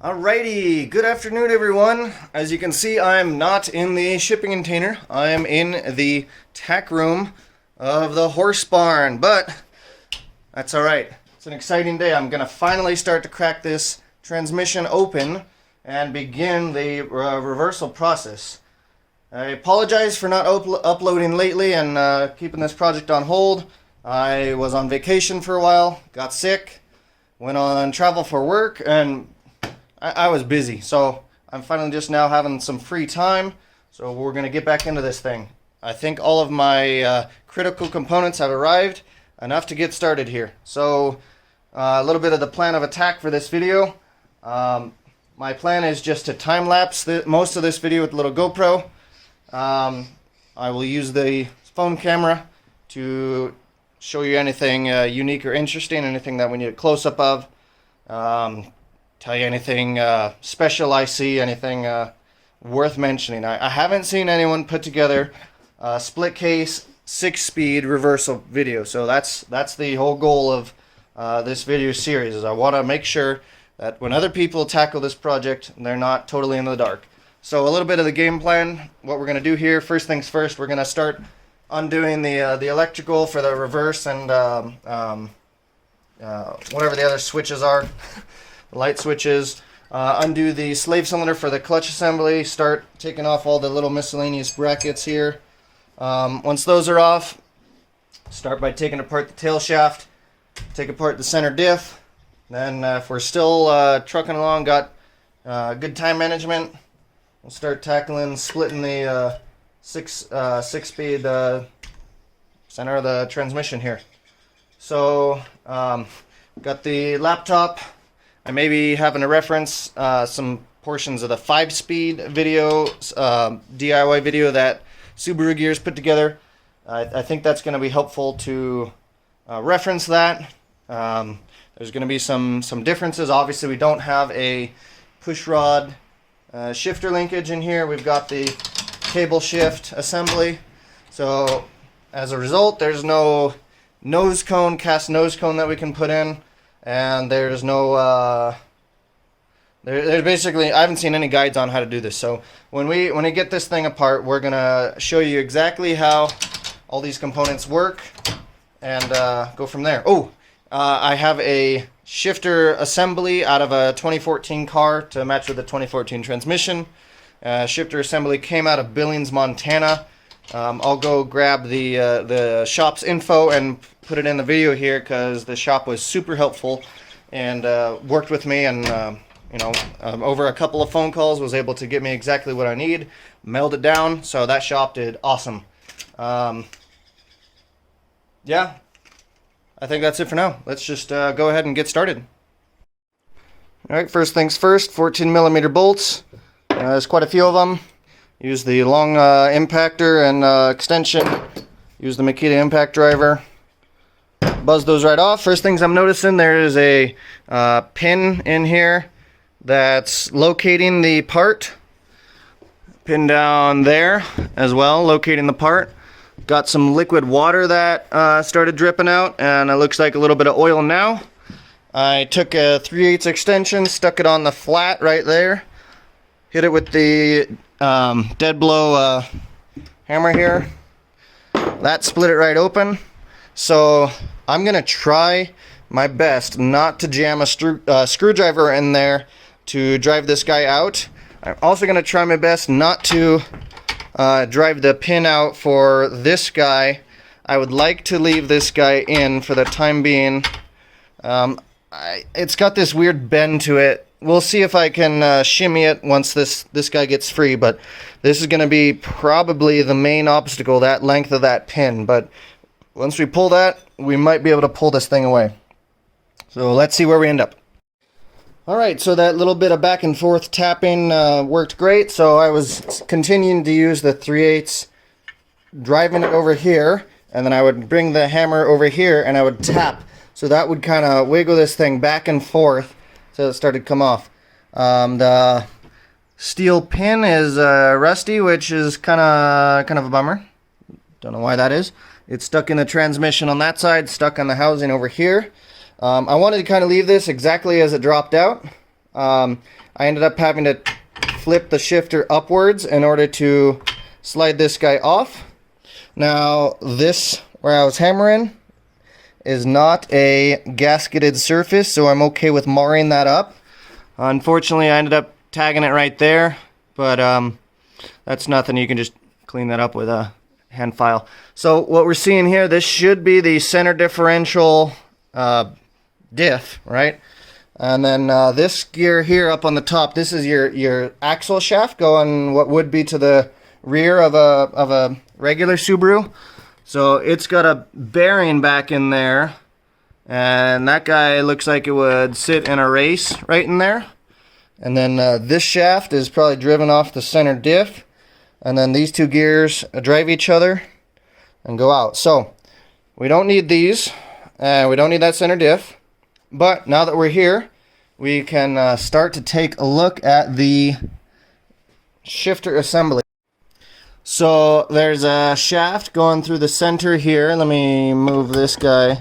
Alrighty, good afternoon everyone. As you can see, I'm not in the shipping container. I am in the tack room of the horse barn, but that's alright. It's an exciting day. I'm gonna finally start to crack this transmission open and begin the reversal process. I apologize for not uploading lately and keeping this project on hold. I was on vacation for a while, got sick, went on travel for work, and I was busy, so I'm finally just now having some free time, so we're going to get back into this thing. I think all of my critical components have arrived, enough to get started here. So a little bit of the plan of attack for this video. My plan is just to time-lapse most of this video with a little GoPro. I will use the phone camera to show you anything unique or interesting, anything that we need a close-up of. Tell you anything special I see, anything worth mentioning. I haven't seen anyone put together a split case 6-speed reversal video, so that's the whole goal of this video series. Is I want to make sure that when other people tackle this project, they're not totally in the dark. So a little bit of the game plan, what we're going to do here. First things first, we're going to start undoing the electrical for the reverse and whatever the other switches are. Light switches, undo the slave cylinder for the clutch assembly, start taking off all the little miscellaneous brackets here. Once those are off, start by taking apart the tail shaft, take apart the center diff. Then if we're still trucking along, got good time management, we'll start tackling splitting the six-speed center of the transmission here. So got the laptop. I may be having to reference some portions of the 5-speed video, DIY video that Subaru Gears put together. I think that's going to be helpful to reference that. There's going to be some differences. Obviously, we don't have a push rod shifter linkage in here. We've got the cable shift assembly. So as a result, there's no nose cone, cast nose cone that we can put in. And there's no, there's basically, I haven't seen any guides on how to do this. So when we get this thing apart, we're going to show you exactly how all these components work and go from there. Oh, I have a shifter assembly out of a 2014 car to match with the 2014 transmission. Shifter assembly came out of Billings, Montana. I'll go grab the shop's info and put it in the video here because the shop was super helpful and worked with me and over a couple of phone calls was able to get me exactly what I need, mailed it down, so that shop did awesome. Yeah, I think that's it for now. Let's just go ahead and get started. Alright, first things first, 14mm bolts. There's quite a few of them. Use the long impactor and extension. Use the Makita impact driver. Buzz those right off. First things I'm noticing, there is a pin in here that's locating the part. Pin down there as well, locating the part. Got some liquid water that started dripping out, and it looks like a little bit of oil now. I took a 3/8 extension, stuck it on the flat right there. Hit it with the dead blow hammer here. That split it right open. So I'm gonna try my best not to jam a screwdriver in there to drive this guy out. I'm also gonna try my best not to drive the pin out for this guy. I would like to leave this guy in for the time being. It's got this weird bend to it. We'll see if I can shimmy it once this guy gets free, but this is going to be probably the main obstacle, that length of that pin. But once we pull that, we might be able to pull this thing away. So let's see where we end up. Alright, so that little bit of back and forth tapping worked great. So I was continuing to use the 3/8, driving it over here, and then I would bring the hammer over here and I would tap. So that would kind of wiggle this thing back and forth. So it started to come off. The steel pin is rusty, which is kind of a bummer. Don't know why that is. It's stuck in the transmission on that side, stuck on the housing over here. I wanted to kind of leave this exactly as it dropped out. I ended up having to flip the shifter upwards in order to slide this guy off. Now this, where I was hammering, is not a gasketed surface, so I'm okay with marring that up. Unfortunately, I ended up tagging it right there, but that's nothing. You can just clean that up with a hand file. So what we're seeing here, this should be the center differential diff, right? And then this gear here up on the top, this is your axle shaft going what would be to the rear of a regular Subaru. So it's got a bearing back in there, and that guy looks like it would sit in a race right in there. And then this shaft is probably driven off the center diff, and then these two gears drive each other and go out. So we don't need these, and we don't need that center diff. But now that we're here, we can start to take a look at the shifter assembly. So there's a shaft going through the center here. Let me move this guy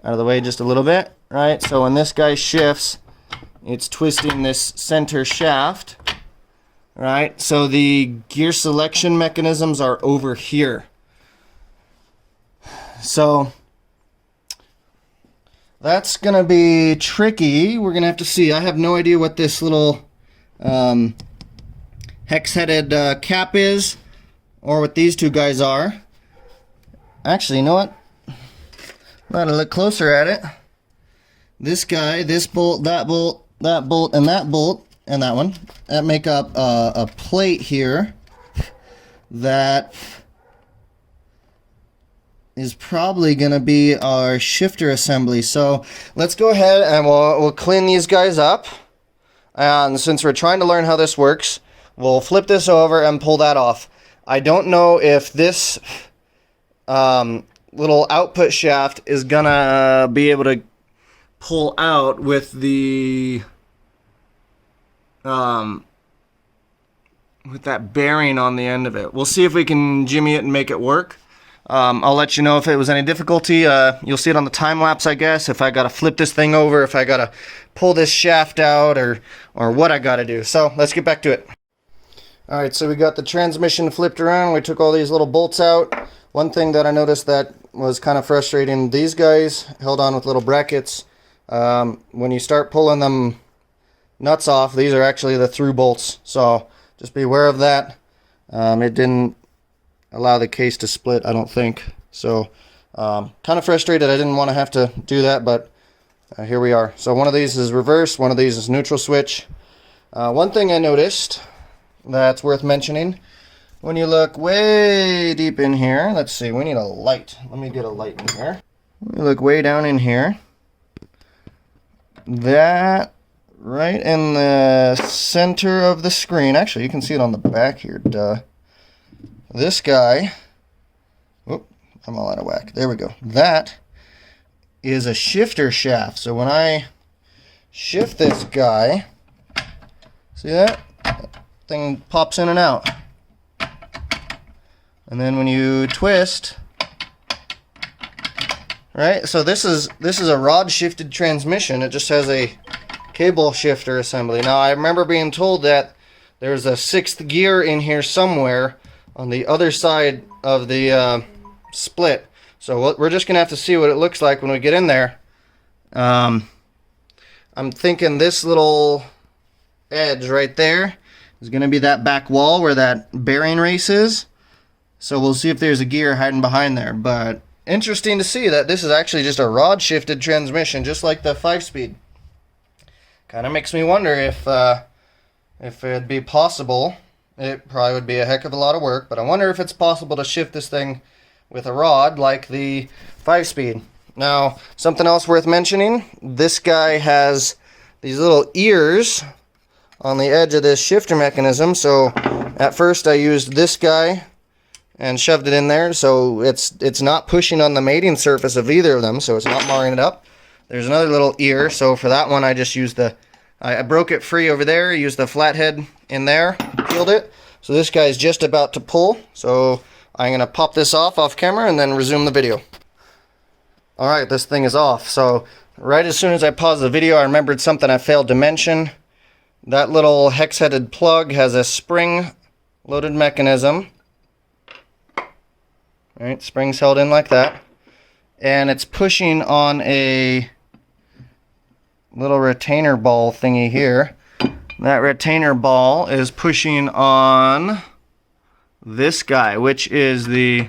out of the way just a little bit, right? So when this guy shifts, it's twisting this center shaft, right? So the gear selection mechanisms are over here. So that's gonna be tricky. We're gonna have to see. I have no idea what this little hex-headed cap is, or what these two guys are. Actually, you know what? I'm gonna look closer at it. This guy, this bolt, that bolt, that bolt, and that bolt, and that one, that make up a plate here that is probably gonna be our shifter assembly. So let's go ahead and we'll clean these guys up. And since we're trying to learn how this works, we'll flip this over and pull that off. I don't know if this little output shaft is gonna be able to pull out with the with that bearing on the end of it. We'll see if we can jimmy it and make it work. I'll let you know if it was any difficulty. You'll see it on the time lapse, I guess, if I gotta flip this thing over, if I gotta pull this shaft out, or what I gotta do. So let's get back to it. Alright, so we got the transmission flipped around. We took all these little bolts out. One thing that I noticed that was kind of frustrating, these guys held on with little brackets. When you start pulling them nuts off, these are actually the through bolts. So just be aware of that. It didn't allow the case to split, I don't think. So kind of frustrated. I didn't want to have to do that, but here we are. So one of these is reverse, one of these is neutral switch. One thing I noticed that's worth mentioning, when you look way deep in here, let's see, we need a light. Let me get a light in here. When you look way down in here, that right in the center of the screen, actually you can see it on the back here, duh. This guy, whoop, I'm all out of whack. There we go. That is a shifter shaft. So when I shift this guy, see that? Thing pops in and out. And then when you twist, right? So this is a rod shifted transmission. It just has a cable shifter assembly. Now I remember being told that there's a sixth gear in here somewhere on the other side of the split. So we're just gonna have to see what it looks like when we get in there. I'm thinking this little edge right there is gonna be that back wall where that bearing race is. So we'll see if there's a gear hiding behind there. But interesting to see that this is actually just a rod shifted transmission, just like the 5-speed. Kind of makes me wonder if it'd be possible. It probably would be a heck of a lot of work, but I wonder if it's possible to shift this thing with a rod like the 5-speed. Now, something else worth mentioning, this guy has these little ears on the edge of this shifter mechanism. So at first I used this guy and shoved it in there, so it's not pushing on the mating surface of either of them, so it's not marring it up. There's another little ear, so for that one I just used I broke it free over there, used the flathead in there, peeled it. So this guy's just about to pull, so I'm going to pop this off camera and then resume the video. Alright, this thing is off. So right as soon as I paused the video, I remembered something I failed to mention. That little hex-headed plug has a spring-loaded mechanism. Right, springs held in like that. And it's pushing on a little retainer ball thingy here. That retainer ball is pushing on this guy, which is the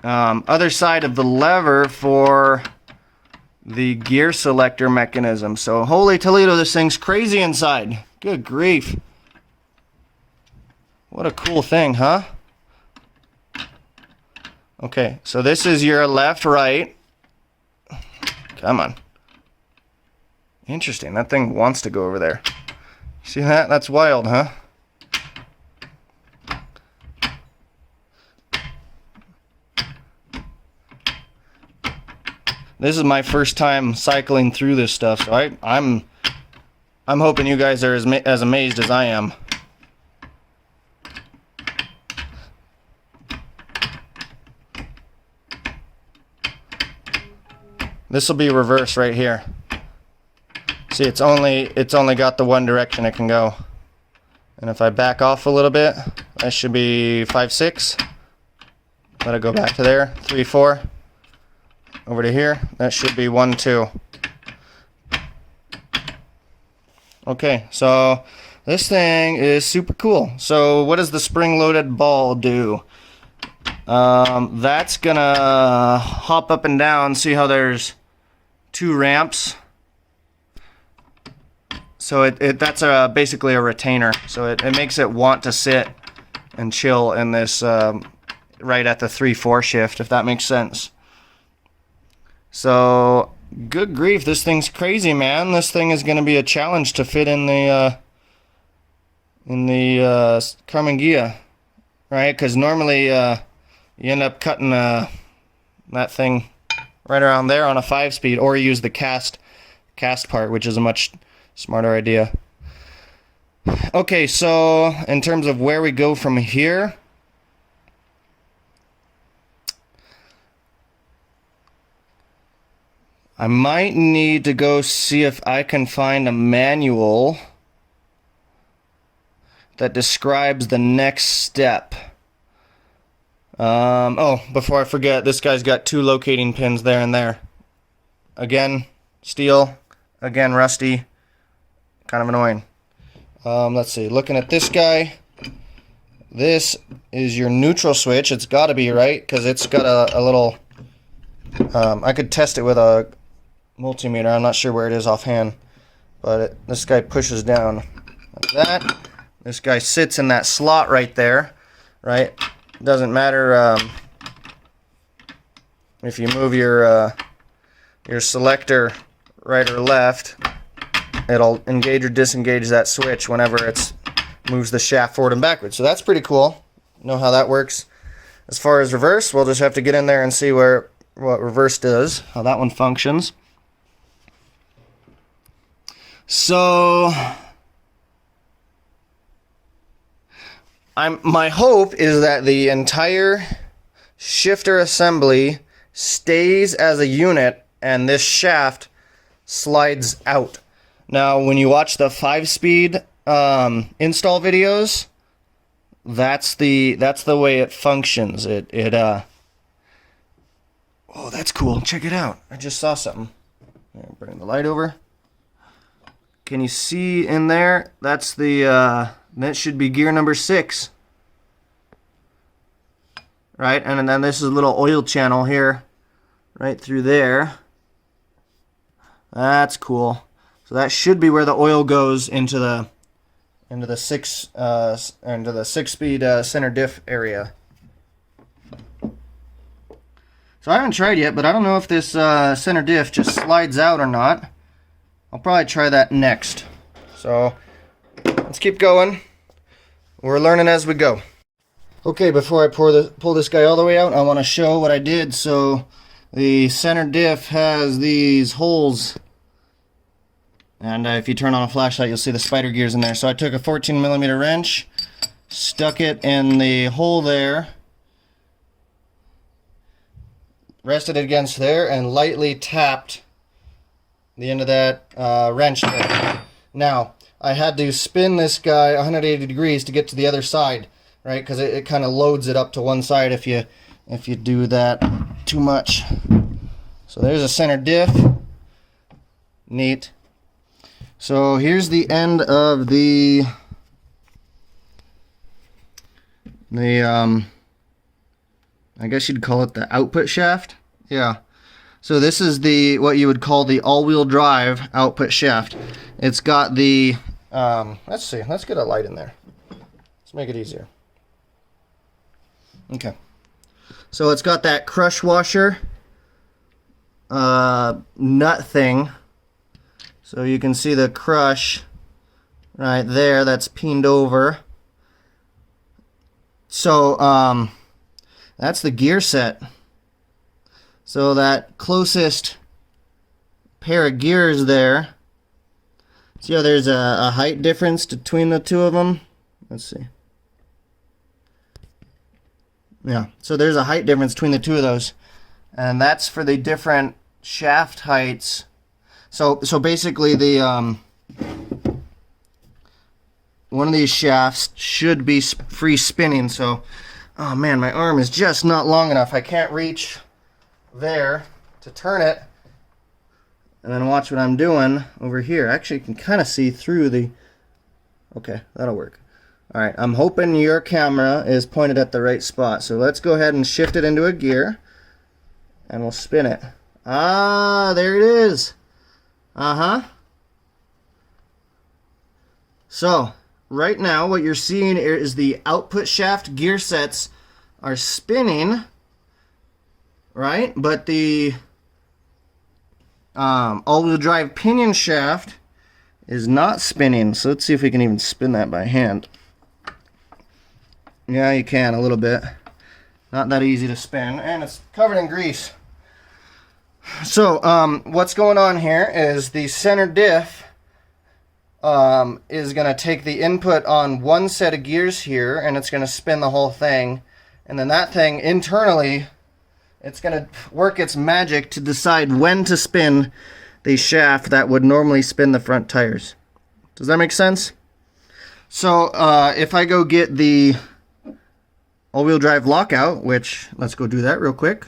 other side of the lever for the gear selector mechanism. So holy Toledo, this thing's crazy inside. Good grief. What a cool thing, huh? Okay, so this is your left, right. Come on. Interesting, that thing wants to go over there. See that? That's wild, huh? This is my first time cycling through this stuff, so I'm hoping you guys are as amazed as I am. This will be reverse right here. See, it's only got the one direction it can go. And if I back off a little bit, that should be 5, 6. Let it go back to there. 3, 4. Over to here. That should be 1, 2. Okay, so this thing is super cool. So what does the spring-loaded ball do? That's gonna hop up and down. See how there's 2 ramps? So that's basically a retainer. So it makes it want to sit and chill in this right at the 3/4 shift, if that makes sense. So good grief, this thing's crazy, man. This thing is going to be a challenge to fit in the Karmann Ghia, right? Because normally you end up cutting that thing right around there on a 5-speed, or use the cast part, which is a much smarter idea. Okay, so in terms of where we go from here, I might need to go see if I can find a manual that describes the next step. Oh, before I forget, this guy's got 2 locating pins there and there. Again, steel. Again, rusty. Kind of annoying. Let's see. Looking at this guy, this is your neutral switch. It's got to be, right? Because it's got a little... I could test it with a multimeter. I'm not sure where it is offhand. But this guy pushes down like that. This guy sits in that slot right there. Right? Doesn't matter if you move your selector right or left. It'll engage or disengage that switch whenever it moves the shaft forward and backwards. So that's pretty cool. Know how that works. As far as reverse, we'll just have to get in there and see what reverse does, how that one functions. So my hope is that the entire shifter assembly stays as a unit and this shaft slides out. Now, when you watch the 5-speed install videos, that's the way it functions. Oh, that's cool. Check it out. I just saw something. Here, bring the light over. Can you see in there? That's the that should be gear number 6. Right? And then this is a little oil channel here, right through there. That's cool. So that should be where the oil goes into the 6-speed center diff area. So I haven't tried yet, but I don't know if this center diff just slides out or not. I'll probably try that next. So let's keep going. We're learning as we go. Okay, before I pull this guy all the way out, I want to show what I did. So the center diff has these holes. And if you turn on a flashlight, you'll see the spider gears in there. So I took a 14mm wrench, stuck it in the hole there, rested it against there, and lightly tapped the end of that wrench there. Now, I had to spin this guy 180 degrees to get to the other side, right? Because it kind of loads it up to one side if you do that too much. So there's a center diff. Neat. So here's the end of the I guess you'd call it the output shaft. Yeah. So this is what you would call the all-wheel drive output shaft. It's got the let's see. Let's get a light in there. Let's make it easier. Okay. So it's got that crush washer nut thing. So you can see the crush right there that's pinned over. So that's the gear set. So that closest pair of gears there. See how there's a height difference between the two of them? Let's see. Yeah, so there's a height difference between the two of those. And that's for the different shaft heights. So basically the one of these shafts should be free spinning. So, oh man, my arm is just not long enough. I can't reach there to turn it. And then watch what I'm doing over here. Actually, you can kind of see through the... Okay, that'll work. Alright, I'm hoping your camera is pointed at the right spot. So let's go ahead and shift it into a gear. And we'll spin it. Ah, there it is. Uh-huh. So, right now what you're seeing is the output shaft gear sets are spinning, right? But the all-wheel drive pinion shaft is not spinning. So let's see if we can even spin that by hand. Yeah, you can a little bit. Not that easy to spin, and it's covered in grease. So what's going on here is the center diff is going to take the input on one set of gears here, and it's going to spin the whole thing. And then that thing internally, it's going to work its magic to decide when to spin the shaft that would normally spin the front tires. Does that make sense? So if I go get the all-wheel drive lockout, which let's go do that real quick.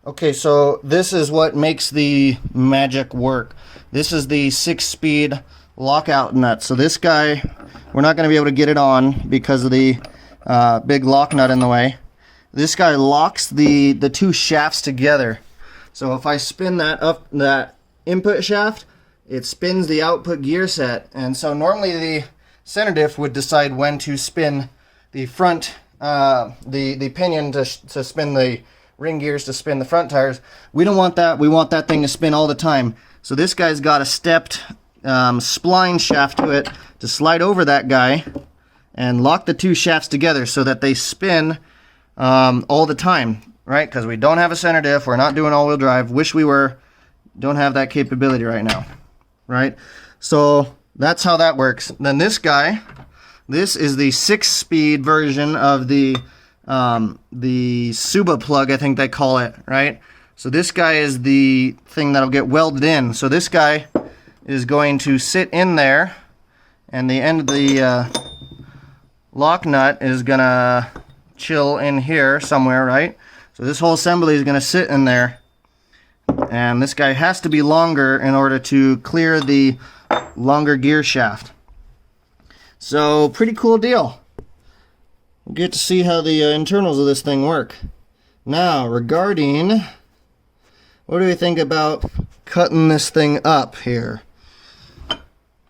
Okay, so this is what makes the magic work. This is the 6-speed lockout nut. So this guy, we're not going to be able to get it on because of the big lock nut in the way. This guy locks the two shafts together. So if I spin that input shaft, it spins the output gear set. And so normally the center diff would decide when to spin the front, the pinion to spin the ring gears to spin the front tires. We don't want that. We want that thing to spin all the time. So this guy's got a stepped spline shaft to it to slide over that guy and lock the two shafts together so that they spin all the time, right? Because we don't have a center diff. We're not doing all-wheel drive. Wish we were. Don't have that capability right now, right? So that's how that works. Then this guy, this is the 6-speed version of the Subaru plug, I think they call it, right? So this guy is the thing that'll get welded in. So this guy is going to sit in there, and the end of the lock nut is gonna chill in here somewhere, right? So this whole assembly is gonna sit in there, and this guy has to be longer in order to clear the longer gear shaft. So pretty cool deal. We'll get to see how the internals of this thing work. Now, regarding, what do we think about cutting this thing up here?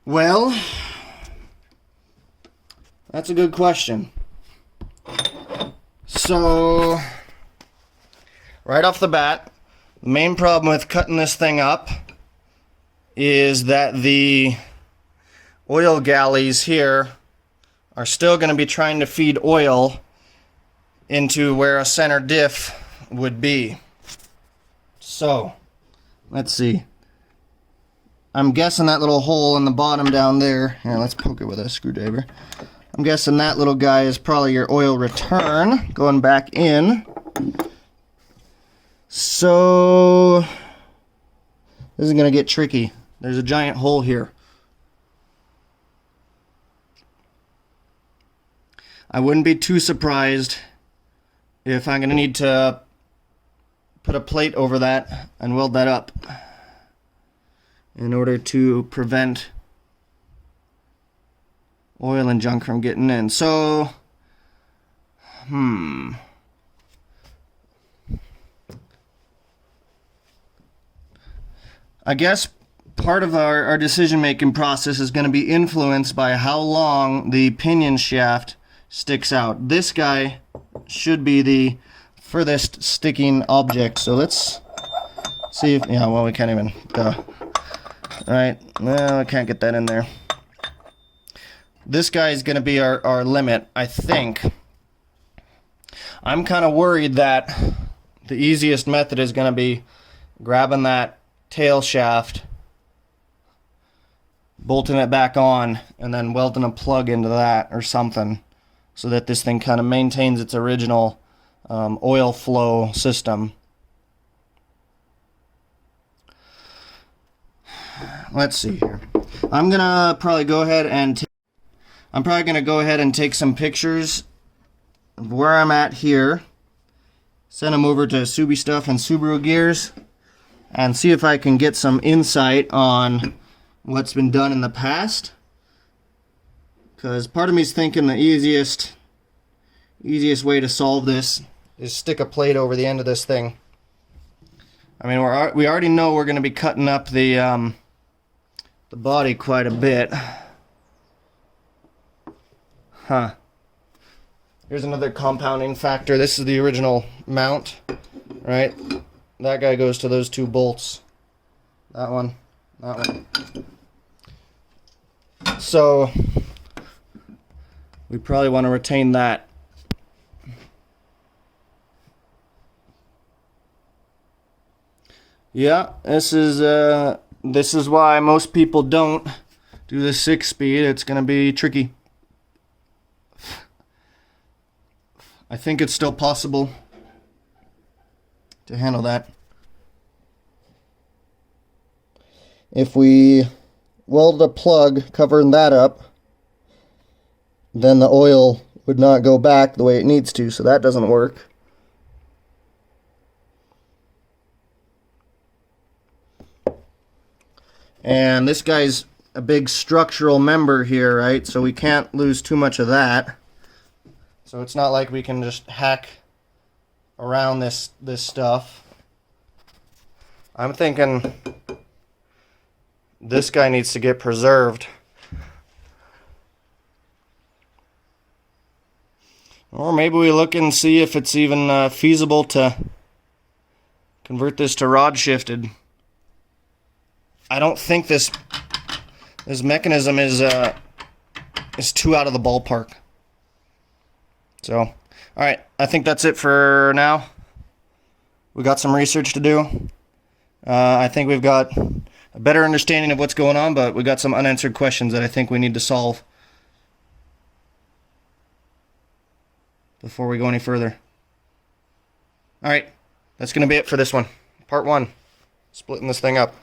Well, that's a good question. So, right off the bat, the main problem with cutting this thing up is that the oil galleys here are still going to be trying to feed oil into where a center diff would be. So, let's see. I'm guessing that little hole in the bottom down there, here, let's poke it with a screwdriver. I'm guessing that little guy is probably your oil return going back in. So, this is going to get tricky. There's a giant hole here. I wouldn't be too surprised if I'm going to need to put a plate over that and weld that up in order to prevent oil and junk from getting in. So, I guess part of our decision-making process is going to be influenced by how long the pinion shaft sticks out. This guy should be the furthest sticking object. So let's see if, yeah, well, we can't even, right, well, I can't get that in there. This guy is going to be our limit, I think. I'm kind of worried that the easiest method is going to be grabbing that tail shaft, bolting it back on, and then welding a plug into that or something so that this thing kind of maintains its original oil flow system. Let's see here. I'm gonna probably go ahead and take some pictures of where I'm at here, send them over to Subi Stuff and Subaru Gears, and see if I can get some insight on what's been done in the past. Because part of me is thinking the easiest way to solve this is stick a plate over the end of this thing. I mean, we already know we're going to be cutting up the body quite a bit. Huh. Here's another compounding factor. This is the original mount, right? That guy goes to those two bolts. That one. So we probably want to retain that. Yeah, this is why most people don't do the 6-speed. It's going to be tricky. I think it's still possible to handle that. If we weld a plug covering that up, then the oil would not go back the way it needs to, so that doesn't work. And this guy's a big structural member here, right? So we can't lose too much of that. So it's not like we can just hack around this stuff. I'm thinking this guy needs to get preserved. Or maybe we look and see if it's even feasible to convert this to rod shifted. I don't think this mechanism is too out of the ballpark. So, all right, I think that's it for now. We got some research to do. I think we've got a better understanding of what's going on, but we got some unanswered questions that I think we need to solve before we go any further. All right, that's going to be it for this one. Part 1, splitting this thing up.